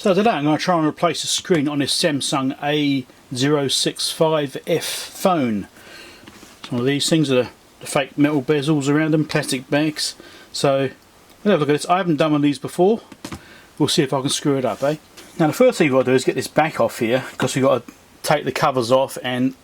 So today I'm going to try and replace the screen on this Samsung A65F phone. It's one of these things that are the fake metal bezels around them, plastic bags. So we'll have a look at this. I haven't done one of these before. We'll see if I can screw it up, eh? Now the first thing we've got to do is get this back off here, because we've got to take the covers off and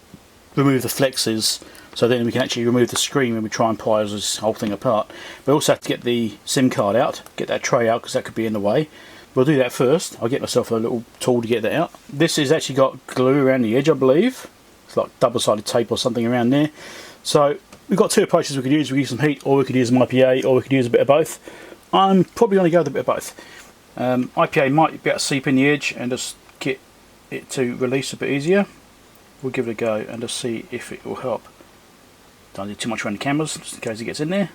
remove the flexes, so then we can actually remove the screen when we try and pry this whole thing apart. We also have to get the SIM card out, get that tray out, because that could be in the way. We'll do that first. I'll get myself a little tool to get that out. This has actually got glue around the edge, I believe. It's like double-sided tape or something around there. So we've got two approaches we could use. We could use some heat, or we could use some IPA, or we could use a bit of both. I'm probably going to go with a bit of both. IPA might be able to seep in the edge and just get it to release a bit easier. We'll give it a go and just see if it will help. Don't do too much around the cameras, just in case it gets in there.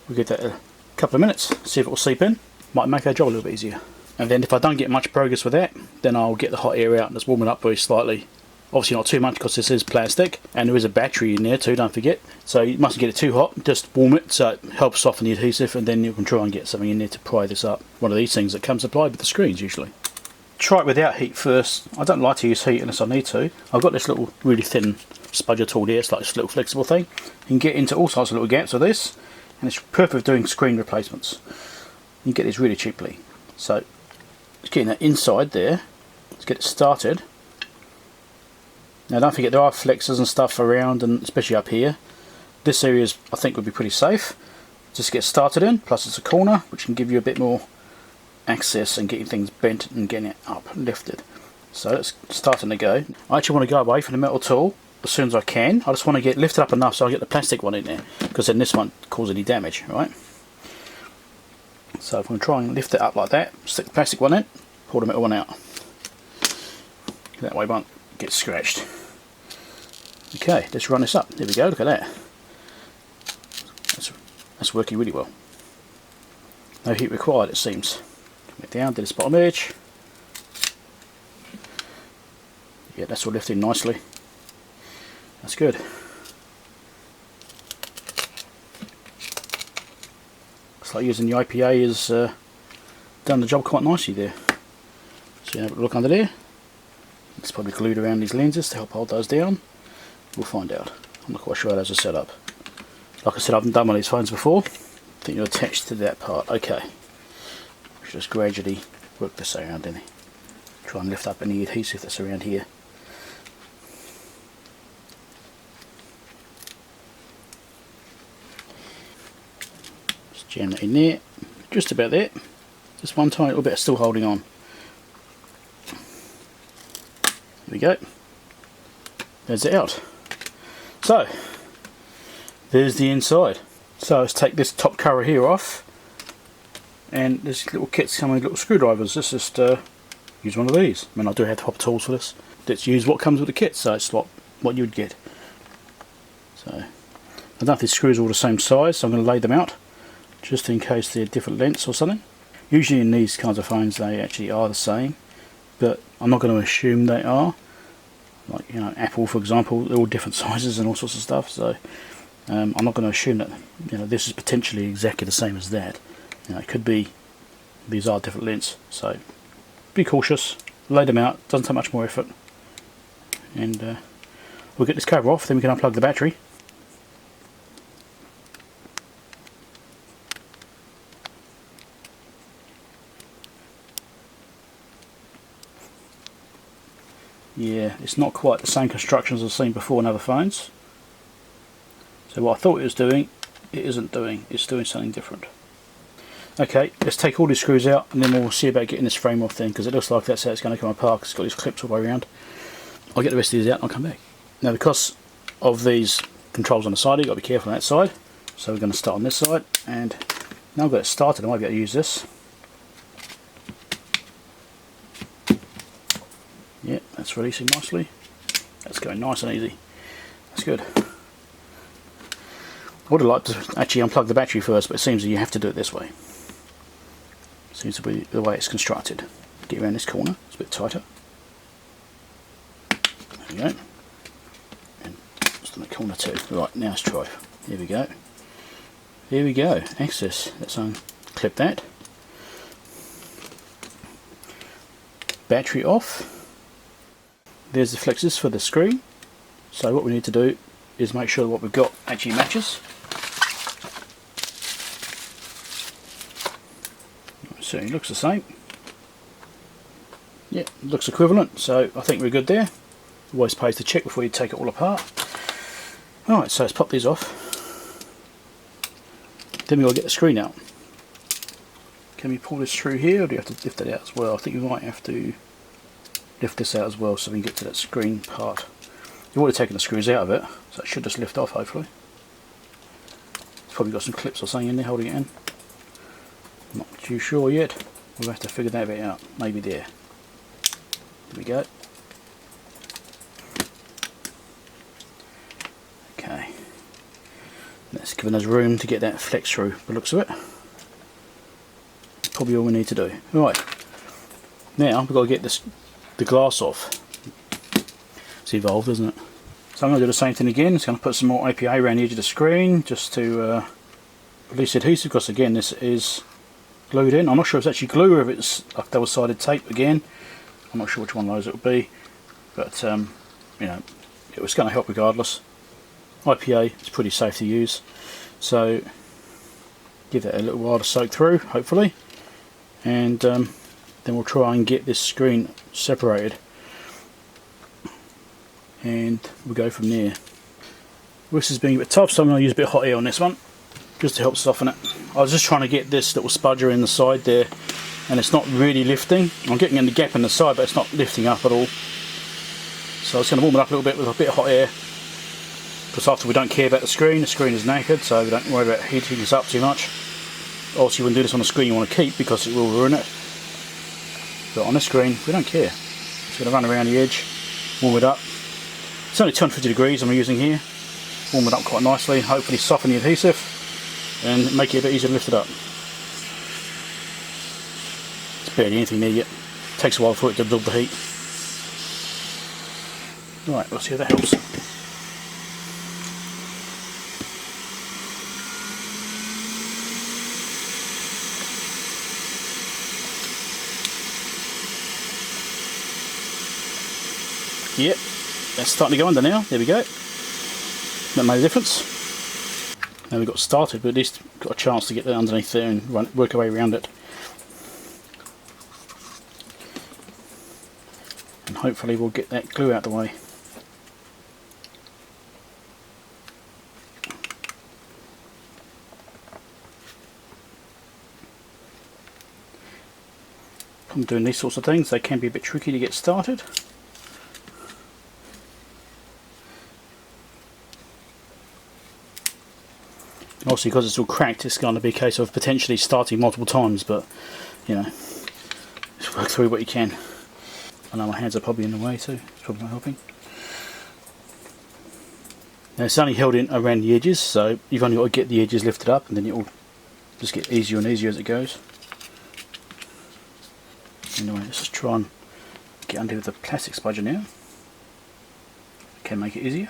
We'll give that a couple of minutes, see if it will seep in. Might make our job a little bit easier. And then if I don't get much progress with that, then I'll get the hot air out and just warm it up very slightly. Obviously not too much, because this is plastic, and there is a battery in there too, don't forget. So you mustn't get it too hot, just warm it so it helps soften the adhesive, and then you can try and get something in there to pry this up. One of these things that comes applied with the screens usually. Try it without heat first. I don't like to use heat unless I need to. I've got this little really thin spudger tool here. It's like this little flexible thing. You can get into all sorts of little gaps with this, and it's perfect for doing screen replacements. You can get these really cheaply. So just getting that inside there. Let's get it started. Now don't forget there are flexes and stuff around, and especially up here. This area I think would be pretty safe. Just get started in. Plus it's a corner, which can give you a bit more access and getting things bent and getting it up and lifted. So it's starting to go. I actually want to go away from the metal tool as soon as I can. I just want to get lifted up enough so I get the plastic one in there, because then this won't cause any damage, right? So if I'm going to try and lift it up like that, stick the plastic one in, pull the metal one out. That way it won't get scratched. Okay, let's run this up. There we go, look at that. That's working really well. No heat required, it seems. Come it down to this bottom edge. Yeah, that's all lifted nicely. That's good. Looks like using the IPA has done the job quite nicely there. So you have a look under there. It's probably glued around these lenses to help hold those down. We'll find out. I'm not quite sure how those are set up. Like I said, I haven't done one of these phones before. I think you're attached to that part. Okay. Just gradually work this around in it. Try and lift up any adhesive that's around here. Just jam that in there. Just about there. Just one tiny little bit still holding on. There we go. There's it out. So, there's the inside. So let's take this top cover here off, and this little kit's coming with little screwdrivers. Let's just use one of these. I mean, I do have proper tools for this. Let's use what comes with the kit, so it's what you'd get. So, I don't know if these screws are all the same size, so I'm going to lay them out, just in case they're different lengths or something. Usually in these kinds of phones they actually are the same, but I'm not going to assume they are. Like, you know, Apple for example, they're all different sizes and all sorts of stuff, so I'm not going to assume that, you know, this is potentially exactly the same as that. You know, it could be these are different lengths, so be cautious, lay them out, doesn't take much more effort, and we'll get this cover off, then we can unplug the battery. Yeah, it's not quite the same construction as I've seen before in other phones. So what I thought it was doing, it isn't doing. It's doing something different. Okay, let's take all these screws out, and then we'll see about getting this frame off then, because it looks like that's how it's going to come apart, because it's got these clips all the way around. I'll get the rest of these out and I'll come back. Now because of these controls on the side, you've got to be careful on that side. So we're going to start on this side, and now I've got it started, I might be able to use this. Yeah, that's releasing nicely. That's going nice and easy. That's good. I would have liked to actually unplug the battery first, but it seems that you have to do it this way. Seems to be the way it's constructed. Get around this corner, it's a bit tighter. There we go. And just on the corner too. Right, now let's try. Here we go. Here we go. Access. Let's unclip that. battery off. There's the flexes for the screen. So what we need to do is make sure what we've got actually matches. So it looks the same. Yeah, it looks equivalent, so I think we're good there. Always pays to check before you take it all apart. Alright, so let's pop these off. Then we've got to get the screen out. Can we pull this through here, or do you have to lift it out as well? I think we might have to lift this out as well so we can get to that screen part. You've already taken the screws out of it, so it should just lift off hopefully. It's probably got some clips or something in there holding it in. Not too sure yet. We'll have to figure that bit out. Maybe there. There we go. Okay. That's given us room to get that flex through the looks of it. Probably all we need to do. Right. Now we've got to get the glass off. It's evolved, isn't it? So I'm going to do the same thing again. It's going to put some more APA around the edge of the screen just to release the adhesive, because again this is glued in. I'm not sure if it's actually glue or if it's like double-sided tape again. I'm not sure which one of those it would be, but you know, it was going to help regardless. IPA is pretty safe to use, so give that a little while to soak through, hopefully, and then we'll try and get this screen separated, and we'll go from there. This is being a bit tough, so I'm going to use a bit of hot air on this one just to help soften it. I was just trying to get this little spudger in the side there, and it's not really lifting. I'm getting in the gap in the side, but it's not lifting up at all. So I'm just going to warm it up a little bit with a bit of hot air, because after we don't care about the screen is naked, so we don't worry about heating this up too much. Obviously you wouldn't do this on a screen you want to keep because it will ruin it, but on this screen we don't care. Just going to run around the edge, warm it up. It's only 250 degrees I'm using here. Warm it up quite nicely, hopefully soften the adhesive and make it a bit easier to lift it up. It's barely anything there yet. It takes a while for it to absorb the heat. Right, let's see if that helps. Yep, that's starting to go under now. There we go. That made a difference. Now we got started, but at least got a chance to get that underneath there and work our way around it. And hopefully we'll get that glue out the way. I'm doing these sorts of things, they can be a bit tricky to get started. Obviously, because it's all cracked, it's going to be a case of potentially starting multiple times, but you know, just work through what you can. I know my hands are probably in the way too, it's probably not helping. Now it's only held in around the edges, so you've only got to get the edges lifted up and then it will just get easier and easier as it goes. Anyway, let's just try and get under with the plastic spudger now. Can make it easier.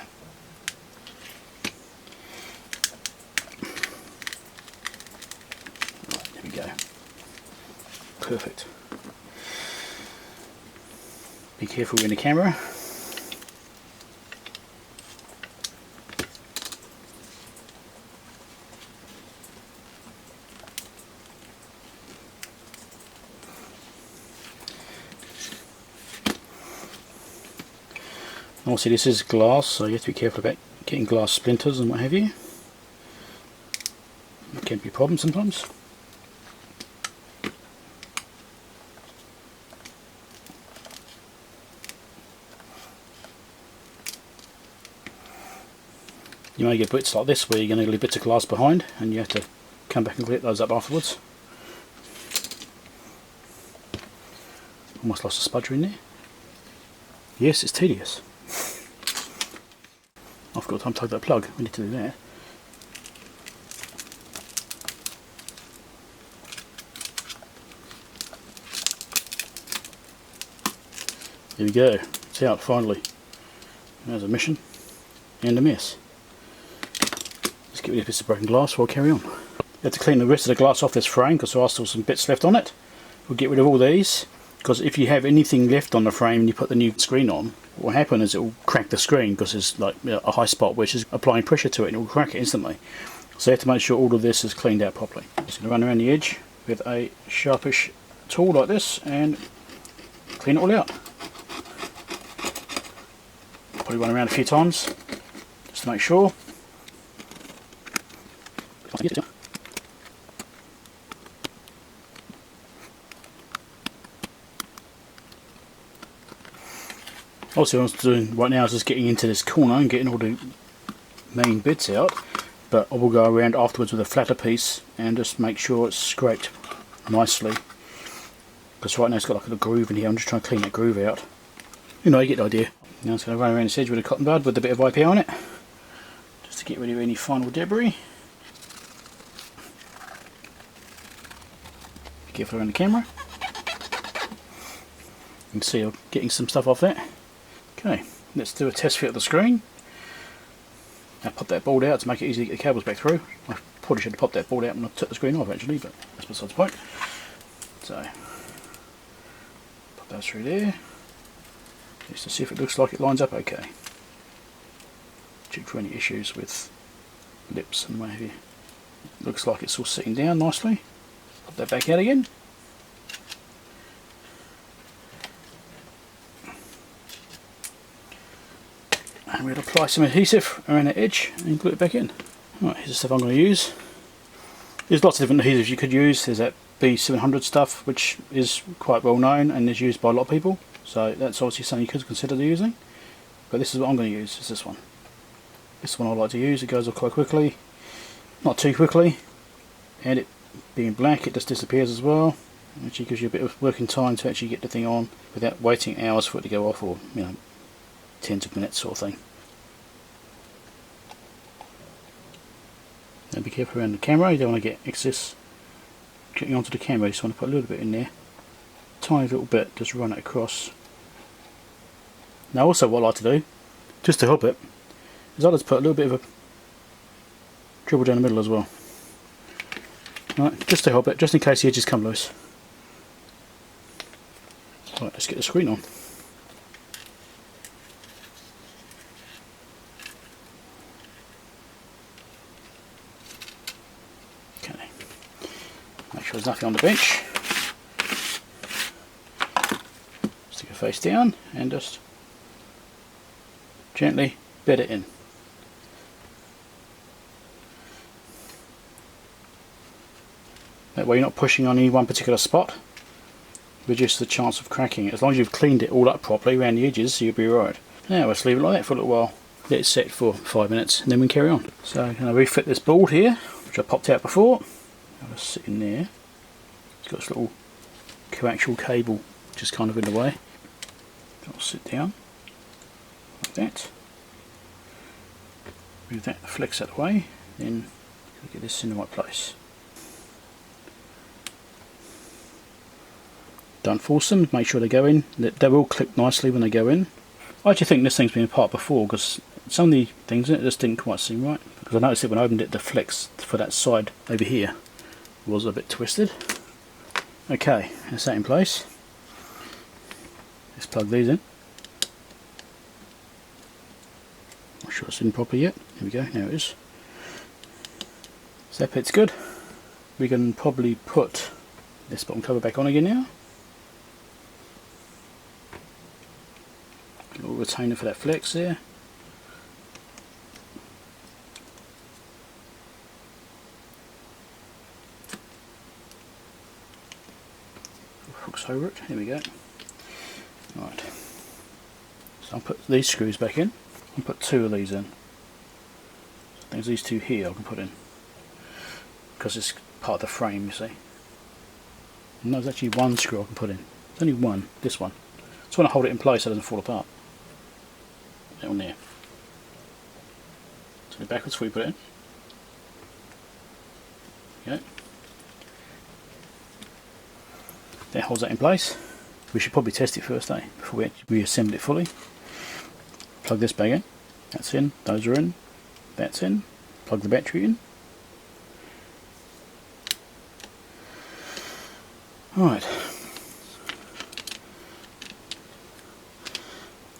Perfect. Be careful in the camera. Also, this is glass, so you have to be careful about getting glass splinters and what have you. It can be a problem sometimes. You may get bits like this where you're going to leave bits of glass behind and you have to come back and clean those up afterwards. Almost lost a spudger in there. Yes, it's tedious. I forgot to unplug that plug, we need to do that. There we go, it's out finally. There's a mission and a mess. Let's get rid of bits of broken glass before I carry on. You have to clean the rest of the glass off this frame because there are still some bits left on it. We'll get rid of all these, because if you have anything left on the frame and you put the new screen on, what will happen is it will crack the screen because there's like a high spot which is applying pressure to it and it will crack it instantly. So you have to make sure all of this is cleaned out properly. Just going to run around the edge with a sharpish tool like this and clean it all out. Probably run around a few times just to make sure. Obviously what I'm doing right now is just getting into this corner and getting all the main bits out, but I will go around afterwards with a flatter piece and just make sure it's scraped nicely, because right now it's got like a groove in here. I'm just trying to clean that groove out. You know, you get the idea. Now I'm just going to run around this edge with a cotton bud with a bit of IPA on it, just to get rid of any final debris. Be careful around the camera. You can see I'm getting some stuff off that. Okay, let's do a test fit of the screen. Now pop that board out to make it easy to get the cables back through. I probably should have popped that board out when I took the screen off actually, but that's besides the point. So, pop that through there, just to see if it looks like it lines up okay. Check for any issues with lips and what have you. Looks like it's all sitting down nicely. Pop that back out again. And we'll apply some adhesive around the edge and glue it back in. Right, here's the stuff I'm going to use. There's lots of different adhesives you could use. There's that B700 stuff, which is quite well known and is used by a lot of people. So that's obviously something you could consider using. But this is what I'm going to use, is this one. This is one I like to use. It goes off quite quickly. Not too quickly. And it being black, it just disappears as well. It actually gives you a bit of working time to actually get the thing on without waiting hours for it to go off, or tens of minutes sort of thing. Now be careful around the camera, you don't want to get excess getting onto the camera. You just want to put a little bit in there, tiny little bit, just run it across. Now also what I like to do, just to help it, is I just put a little bit of a dribble down the middle as well. Right, just to help it, just in case the edges come loose. Right, let's get the screen on. Make sure there's nothing on the bench. Stick it face down and just gently bed it in. That way you're not pushing on any one particular spot. Reduce the chance of cracking it. As long as you've cleaned it all up properly around the edges, you'll be right. Now let's leave it like that for a little while. Let it set for 5 minutes and then we can carry on. So I'm going to refit this board here, which I popped out before. I'll just sit in there. It's got this little coaxial cable just kind of in the way. I'll sit down like that. Move that flex out of the way, then get this in the right place. Don't force them, make sure they go in. They will clip nicely when they go in. I actually think this thing's been apart before, because some of the things in it just didn't quite seem right. Because I noticed it when I opened it, the flex for that side over here was a bit twisted. Okay, that's that in place. Let's plug these in. Not sure it's in properly yet. There we go, now it is. So that bit's good. We can probably put this bottom cover back on again now. A little retainer for that flex there. Hooks over it, here we go. Right, so I'll put these screws back in. I'll put 2 of these in. So there's these 2 here I can put in, because it's part of the frame, you see. And there's actually 1 screw I can put in. There's only one, this one. Just want to hold it in place so it doesn't fall apart. That one there. Turn it backwards before you put it in. Okay. That holds that in place. We should probably test it first, before we actually reassemble it fully. Plug this back in. That's in. Those are in. That's in. Plug the battery in. Alright.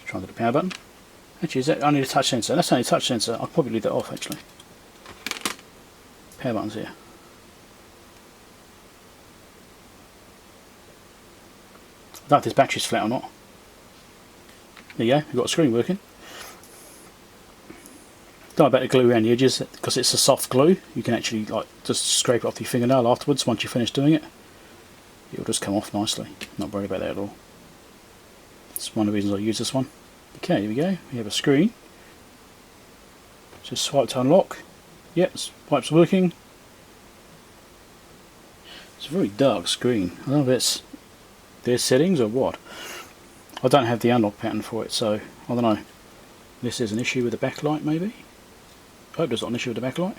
Try and get the power button. Actually, is that only the touch sensor? That's only the touch sensor. I'll probably leave that off actually. Power button's here. I don't know if this battery's flat or not. There you go, we've got a screen working. Don't worry about the glue around the edges because it's a soft glue. You can actually like just scrape it off your fingernail afterwards once you finish doing it. It'll just come off nicely. Not worried about that at all. That's one of the reasons I use this one. Okay, here we go. We have a screen. Just swipe to unlock. Yep, swipe's working. It's a very dark screen. I don't know if it's their settings or what. I don't have the unlock pattern for it, so I don't know. This is an issue with the backlight maybe. I hope there's not an issue with the backlight.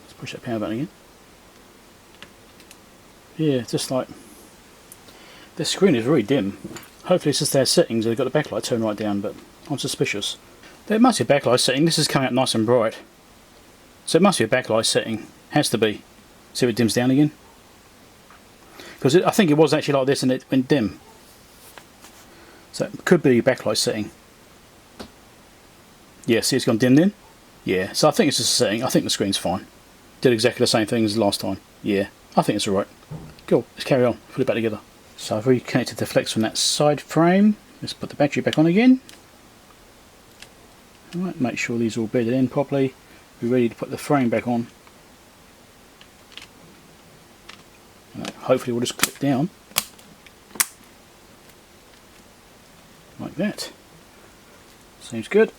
Let's push that power button again. Yeah, just like this screen is really dim. Hopefully it's just their settings, they've got the backlight turned right down, but I'm suspicious. There must be a backlight setting. This is coming up nice and bright. So it must be a backlight setting. Has to be. See if it dims down again. Because I think it was actually like this and it went dim. So it could be a backlight setting. Yeah, see it's gone dim then? Yeah, so I think it's just a setting. I think the screen's fine. Did exactly the same thing as last time. Yeah, I think it's alright. Cool, let's carry on. Put it back together. So I've reconnected the flex from that side frame. Let's put the battery back on again. Alright, make sure these are all bedded in properly. We're ready to put the frame back on. Hopefully we'll just clip down. Like that. Seems good.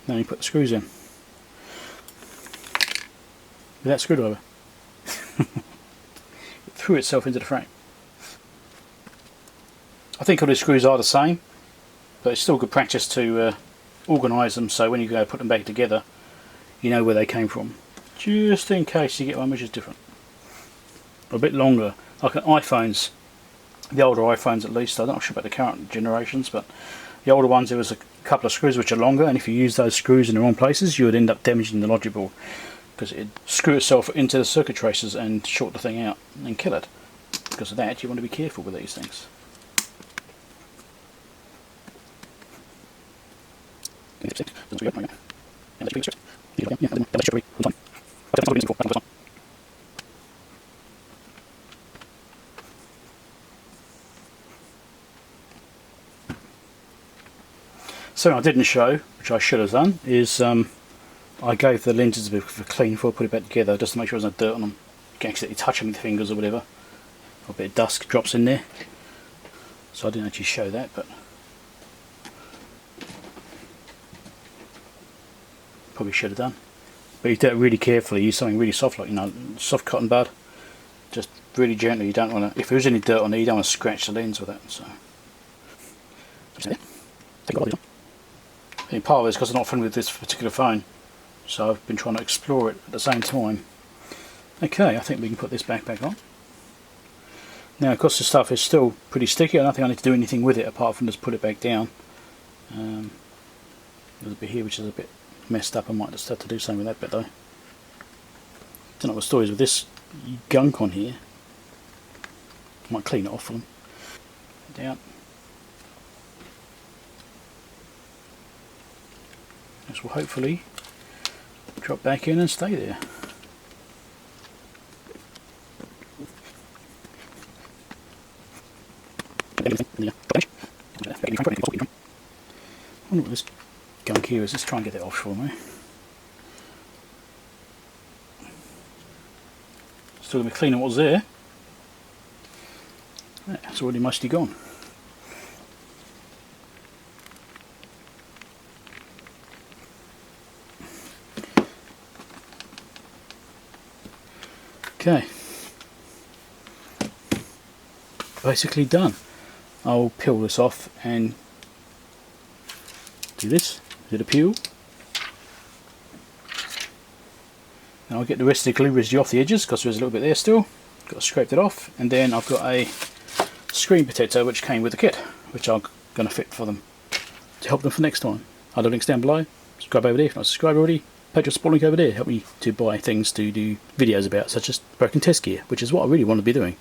Now you put the screws in. With that screwdriver. It threw itself into the frame. I think all the screws are the same, but it's still good practice to organise them so when you go put them back together you know where they came from. Just in case you get one which is different. A bit longer. Like iPhones. The older iPhones at least. I'm not sure about the current generations, but the older ones there was a couple of screws which are longer, and if you use those screws in the wrong places you would end up damaging the logic board because it'd screw itself into the circuit tracers and short the thing out and kill it. Because of that you want to be careful with these things. Something I didn't show, which I should have done, is I gave the lenses a bit of a clean before I put it back together, just to make sure there's no dirt on them. You can accidentally touch them with your fingers or whatever. A bit of dust drops in there. So I didn't actually show that, but probably should have done. But you do it really carefully. Use something really soft, like soft cotton bud. Just really gently. You don't want to. If there's any dirt on there, you don't want to scratch the lens with it. So. I think part of it is because I'm not familiar with this particular phone, so I've been trying to explore it at the same time. Okay, I think we can put this back on. Now, of course, the stuff is still pretty sticky. I don't think I need to do anything with it apart from just put it back down. There's a bit here which is a bit messed up. I might just have to do something with that bit though. Don't know what the story is with this gunk on here. I might clean it off for them. Down. This will hopefully drop back in and stay there. I wonder what this gunk here is. Let's try and get that off for me. Still going to be cleaning what was there. It's already mostly gone. Okay, basically done. I'll peel this off and do this, do the peel. Now I'll get the rest of the glue residue off the edges because there's a little bit there still. Got to scrape it off, and then I've got a screen protector which came with the kit, which I'm going to fit for them to help them for next time. I'll have links down below. Subscribe over there if you're not subscribed already. Patreon support link over there. Help me to buy things to do videos about, such as broken test gear, which is what I really want to be doing.